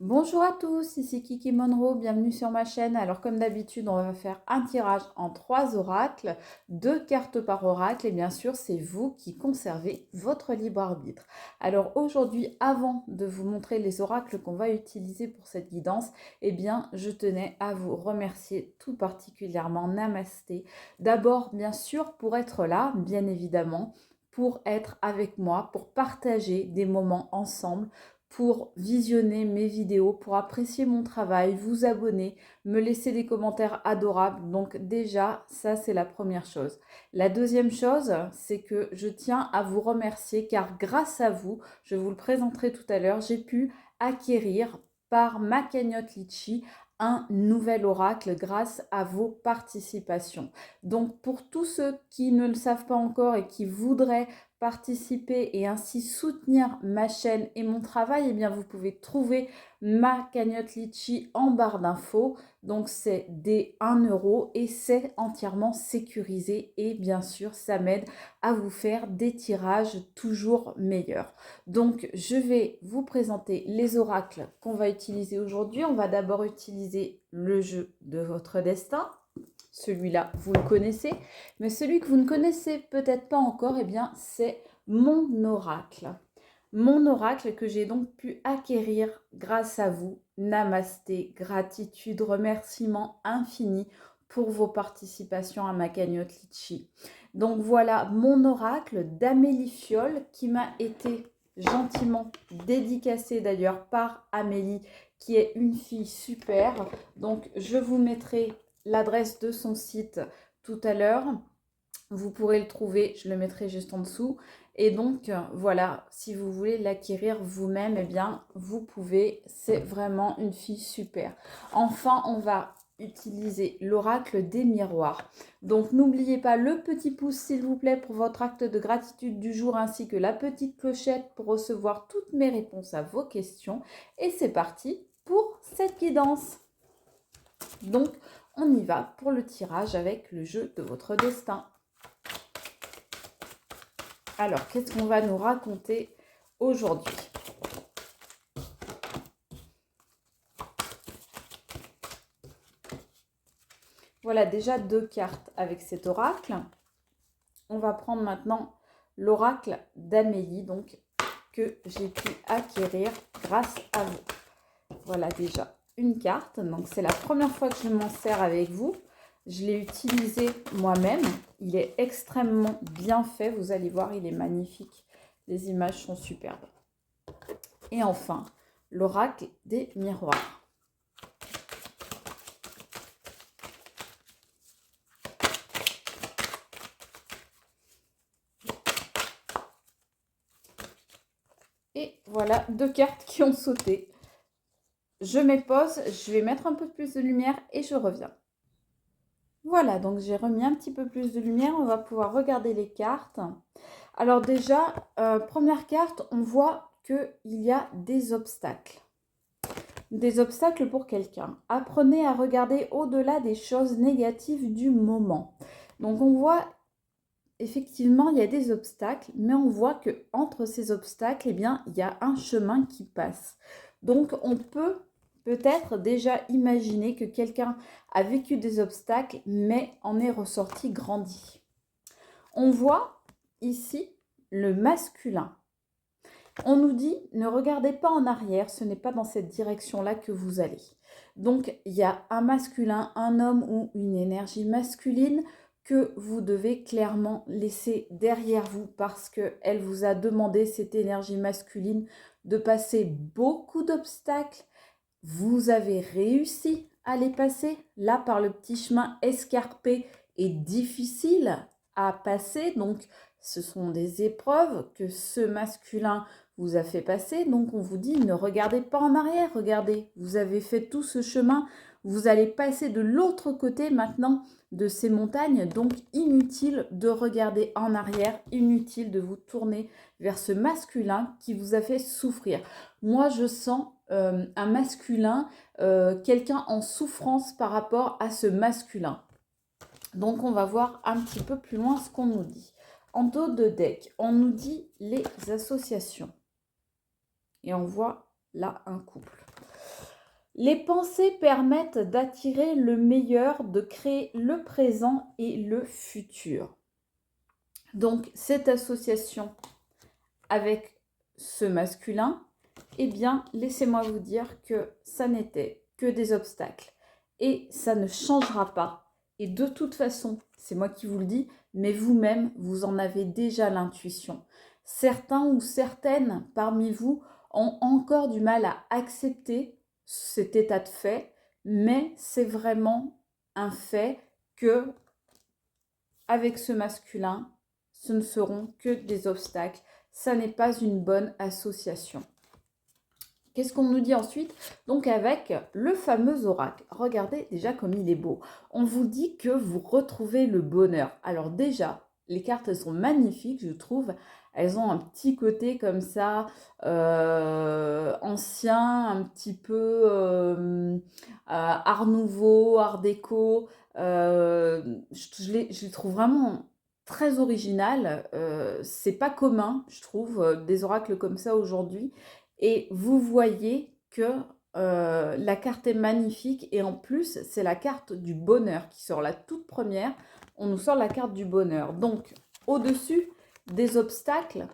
Bonjour à tous, ici Kiki Monroe, bienvenue sur ma chaîne. Alors comme d'habitude, on va faire un tirage en 3 oracles, 2 cartes par oracle et bien sûr c'est vous qui conservez votre libre arbitre. Alors aujourd'hui, avant de vous montrer les oracles qu'on va utiliser pour cette guidance, eh bien je tenais à vous remercier tout particulièrement, namasté. D'abord bien sûr pour être là, bien évidemment, pour être avec moi, pour partager des moments ensemble, pour visionner mes vidéos, pour apprécier mon travail, vous abonner, me laisser des commentaires adorables. Donc déjà, ça c'est la première chose. La deuxième chose, c'est que je tiens à vous remercier car grâce à vous, je vous le présenterai tout à l'heure, j'ai pu acquérir par ma cagnotte Litchi un nouvel oracle grâce à vos participations. Donc pour tous ceux qui ne le savent pas encore et qui voudraient participer et ainsi soutenir ma chaîne et mon travail, eh bien vous pouvez trouver ma cagnotte Litchi en barre d'infos. Donc c'est des 1 euro et c'est entièrement sécurisé et bien sûr ça m'aide à vous faire des tirages toujours meilleurs. Donc je vais vous présenter les oracles qu'on va utiliser aujourd'hui. On va d'abord utiliser le jeu de votre destin. Celui-là, vous le connaissez. Mais celui que vous ne connaissez peut-être pas encore, eh bien, c'est mon oracle. Mon oracle que j'ai donc pu acquérir grâce à vous. Namasté, gratitude, remerciements infinis pour vos participations à ma cagnotte Litchi. Donc voilà mon oracle d'Amélie Fiole qui m'a été gentiment dédicacé d'ailleurs par Amélie qui est une fille super. Donc je vous mettrai l'adresse de son site tout à l'heure. Vous pourrez le trouver, je le mettrai juste en dessous. Et donc, voilà, si vous voulez l'acquérir vous-même, eh bien, vous pouvez. C'est vraiment une fille super. Enfin, on va utiliser l'oracle des miroirs. Donc, n'oubliez pas le petit pouce, s'il vous plaît, pour votre acte de gratitude du jour, ainsi que la petite clochette pour recevoir toutes mes réponses à vos questions. Et c'est parti pour cette guidance. Donc, on y va pour le tirage avec le jeu de votre destin. Alors, qu'est-ce qu'on va nous raconter aujourd'hui? Voilà déjà 2 cartes avec cet oracle. On va prendre maintenant l'oracle d'Amélie, donc que j'ai pu acquérir grâce à vous. Voilà déjà une carte. Donc, c'est la première fois que je m'en sers avec vous. Je l'ai utilisé moi-même. Il est extrêmement bien fait. Vous allez voir, il est magnifique. Les images sont superbes. Et enfin, l'oracle des miroirs. Et voilà 2 cartes qui ont sauté. Je mets pause, je vais mettre un peu plus de lumière et je reviens. Voilà, donc j'ai remis un petit peu plus de lumière. On va pouvoir regarder les cartes. Alors déjà, première carte, on voit qu'il y a des obstacles. Des obstacles pour quelqu'un. Apprenez à regarder au-delà des choses négatives du moment. Donc on voit effectivement, il y a des obstacles, mais on voit que entre ces obstacles, eh bien, il y a un chemin qui passe. Donc on peut peut-être déjà imaginer que quelqu'un a vécu des obstacles, mais en est ressorti grandi. On voit ici le masculin. On nous dit, ne regardez pas en arrière, ce n'est pas dans cette direction-là que vous allez. Donc, il y a un masculin, un homme ou une énergie masculine que vous devez clairement laisser derrière vous parce qu'elle vous a demandé, cette énergie masculine, de passer beaucoup d'obstacles. Vous avez réussi à les passer, là, par le petit chemin escarpé et difficile à passer. Donc, ce sont des épreuves que ce masculin vous a fait passer. Donc, on vous dit, ne regardez pas en arrière. Regardez, vous avez fait tout ce chemin. Vous allez passer de l'autre côté maintenant de ces montagnes. Donc, inutile de regarder en arrière. Inutile de vous tourner vers ce masculin qui vous a fait souffrir. Moi, je sens un masculin, quelqu'un en souffrance par rapport à ce masculin. Donc, on va voir un petit peu plus loin ce qu'on nous dit. En dos de deck, on nous dit les associations. Et on voit là un couple. Les pensées permettent d'attirer le meilleur, de créer le présent et le futur. Donc, cette association avec ce masculin, eh bien, laissez-moi vous dire que ça n'était que des obstacles. Et ça ne changera pas. Et de toute façon, c'est moi qui vous le dis, mais vous-même, vous en avez déjà l'intuition. Certains ou certaines parmi vous ont encore du mal à accepter cet état de fait, mais c'est vraiment un fait que, avec ce masculin, ce ne seront que des obstacles. Ça n'est pas une bonne association. Qu'est-ce qu'on nous dit ensuite? Donc avec le fameux oracle, regardez déjà comme il est beau. On vous dit que vous retrouvez le bonheur. Alors déjà, les cartes elles sont magnifiques, je trouve. Elles ont un petit côté comme ça, ancien, un petit peu art nouveau, art déco. Je les trouve vraiment très originales. C'est pas commun, je trouve, des oracles comme ça aujourd'hui. Et vous voyez que la carte est magnifique et en plus, c'est la carte du bonheur qui sort la toute première. On nous sort la carte du bonheur. Donc, au-dessus des obstacles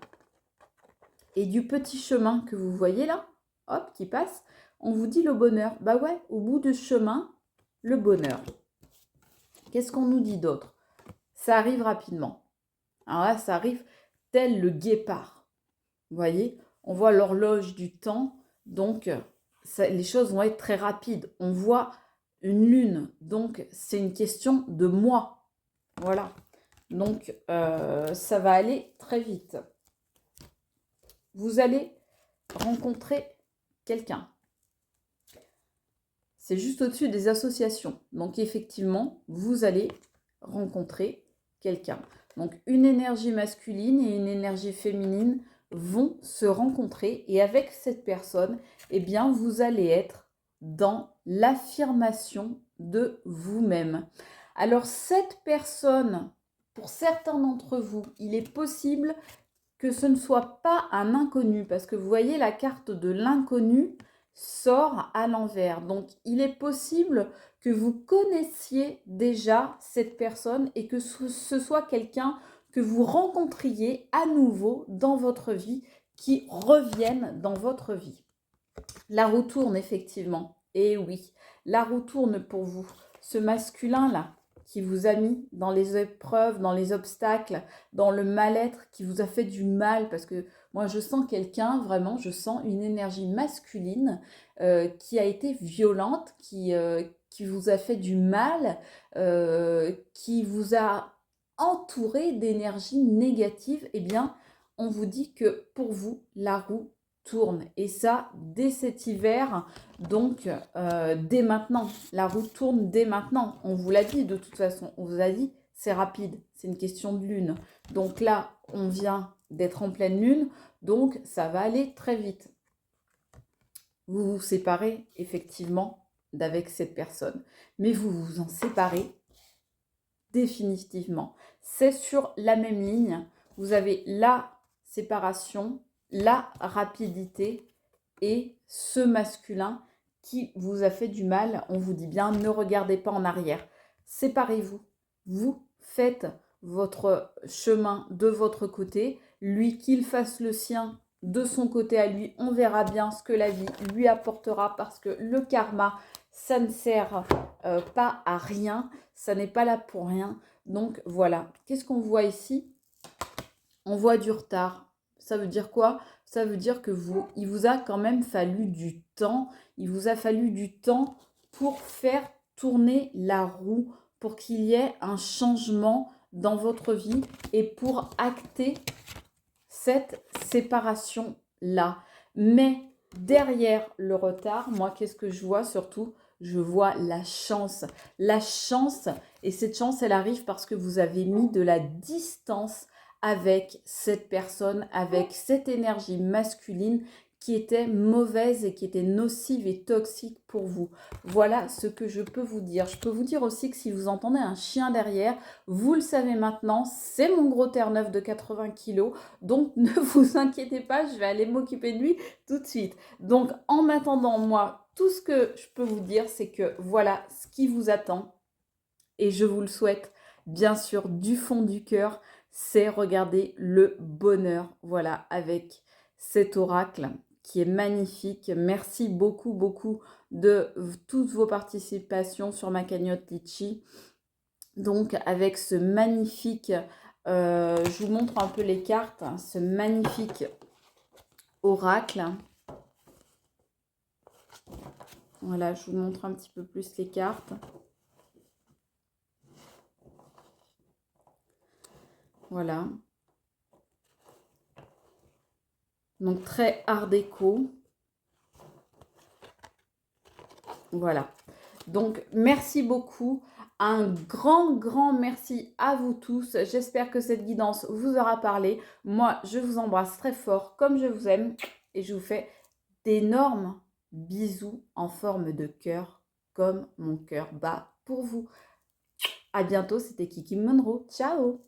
et du petit chemin que vous voyez là, hop, qui passe, on vous dit le bonheur. Bah ouais, au bout du chemin, le bonheur. Qu'est-ce qu'on nous dit d'autre? Ça arrive rapidement. Alors là, ça arrive tel le guépard. Vous voyez? On voit l'horloge du temps, donc les choses vont être très rapides. On voit une lune, donc c'est une question de mois. Voilà. Donc ça va aller très vite. Vous allez rencontrer quelqu'un. C'est juste au-dessus des associations. Donc effectivement, vous allez rencontrer quelqu'un. Donc une énergie masculine et une énergie féminine vont se rencontrer et avec cette personne, eh bien, vous allez être dans l'affirmation de vous-même. Alors cette personne, pour certains d'entre vous, il est possible que ce ne soit pas un inconnu parce que vous voyez la carte de l'inconnu sort à l'envers. Donc il est possible que vous connaissiez déjà cette personne et que ce soit quelqu'un que vous rencontriez à nouveau dans votre vie, qui revienne dans votre vie. La roue tourne effectivement. Et oui, la roue tourne pour vous. Ce masculin-là, qui vous a mis dans les épreuves, dans les obstacles, dans le mal-être, qui vous a fait du mal, parce que moi je sens quelqu'un, vraiment, je sens une énergie masculine qui a été violente, qui vous a fait du mal, qui vous a entouré d'énergie négative. Eh bien, on vous dit que pour vous, la roue tourne. Et ça, dès cet hiver, donc dès maintenant. La roue tourne dès maintenant. On vous l'a dit de toute façon. On vous a dit, c'est rapide. C'est une question de lune. Donc là, on vient d'être en pleine lune. Donc, ça va aller très vite. Vous vous séparez effectivement d'avec cette personne. Mais vous vous en séparez définitivement. C'est sur la même ligne. Vous avez la séparation, la rapidité et ce masculin qui vous a fait du mal. On vous dit bien, ne regardez pas en arrière. Séparez-vous. Vous faites votre chemin de votre côté. Lui, qu'il fasse le sien de son côté à lui. On verra bien ce que la vie lui apportera parce que le karma, ça ne sert pas à rien. Ça n'est pas là pour rien. Donc voilà. Qu'est-ce qu'on voit ici? On voit du retard. Ça veut dire quoi? Ça veut dire que il vous a quand même fallu du temps. Il vous a fallu du temps pour faire tourner la roue, pour qu'il y ait un changement dans votre vie et pour acter cette séparation-là. Mais derrière le retard, moi, qu'est-ce que je vois surtout? Je vois la chance. La chance, et cette chance, elle arrive parce que vous avez mis de la distance avec cette personne, avec cette énergie masculine qui était mauvaise et qui était nocive et toxique pour vous. Voilà ce que je peux vous dire. Je peux vous dire aussi que si vous entendez un chien derrière, vous le savez maintenant, c'est mon gros Terre-Neuve de 80 kg. Donc ne vous inquiétez pas, je vais aller m'occuper de lui tout de suite. Donc en attendant, moi, tout ce que je peux vous dire, c'est que voilà ce qui vous attend. Et je vous le souhaite, bien sûr, du fond du cœur, c'est regarder le bonheur, voilà, avec cet oracle qui est magnifique. Merci beaucoup, beaucoup de toutes vos participations sur ma cagnotte Litchi. Donc, avec ce magnifique, je vous montre un peu les cartes, hein, ce magnifique oracle. Voilà, je vous montre un petit peu plus les cartes. Voilà. Donc, très art déco. Voilà. Donc, merci beaucoup. Un grand, grand merci à vous tous. J'espère que cette guidance vous aura parlé. Moi, je vous embrasse très fort comme je vous aime et je vous fais d'énormes bisous en forme de cœur comme mon cœur bat pour vous. À bientôt, c'était Kiki Monroe. Ciao!